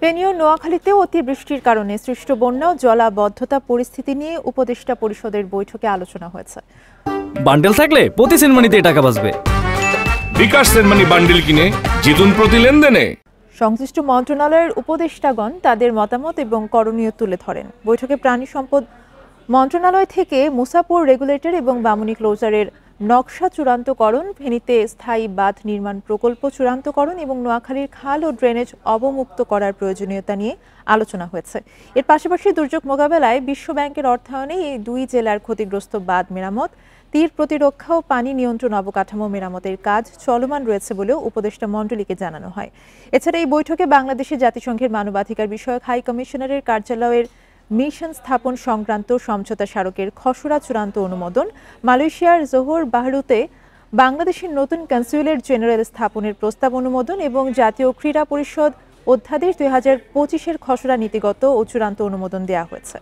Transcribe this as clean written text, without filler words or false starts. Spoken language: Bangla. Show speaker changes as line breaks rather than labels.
ফেনী ও নোয়াখালীতেও অতিবৃষ্টির কারণে সৃষ্ট বন্যা ও জলাবদ্ধতা পরিস্থিতি নিয়ে উপদেষ্টা পরিষদের বৈঠকে আলোচনা হয়েছে।
বান্ডেল থাকলে প্রতি সেনমানিতে টাকা বাঁচবে।
বিকাশ সেনমানি বান্ডেল কিনে জিতুন প্রতি লেনদেনে।
সংশ্লিষ্ট মন্ত্রণালয়ের উপদেষ্টাগণ তাদের মতামত এবং করণীয় তুলে ধরেন। বৈঠকে প্রাণী সম্পদ মন্ত্রণালয় থেকে মুসাপুর রেগুলেটর এবং বামুনী ক্লোজারের নকশা চূড়ান্তকরণ, ফেনীতে স্থায়ী বাঁধ নির্মাণ প্রকল্প চূড়ান্তকরণ এবং নোয়াখালীর খাল ও ড্রেনেজ অবমুক্ত করার প্রয়োজনীয়তা নিয়ে আলোচনা হয়েছে। এর পাশাপাশি দুর্যোগ মোকাবেলায় বিশ্ব ব্যাংকের অর্থায়নে এই দুই জেলার ক্ষতিগ্রস্ত বাঁধ মেরামত, তীর প্রতিরক্ষা ও পানি নিয়ন্ত্রণ অবকাঠামো মেরামতের কাজ চলমান রয়েছে বলেও উপদেষ্টা মণ্ডলীকে জানানো হয়। এছাড়া এই বৈঠকে বাংলাদেশে জাতিসংঘের মানবাধিকার বিষয়ক হাই কমিশনারের কার্যালয়ের মিশন স্থাপন সংক্রান্ত সমঝোতা স্মারকের খসড়া চূড়ান্ত অনুমোদন, মালয়েশিয়ার জোহর বাহরুতে বাংলাদেশের নতুন কনস্যুলেট জেনারেল স্থাপনের প্রস্তাব অনুমোদন এবং জাতীয় ক্রীড়া পরিষদ অধ্যাদেশ 2025-এর খসড়া নীতিগত ও চূড়ান্ত অনুমোদন দেওয়া হয়েছে।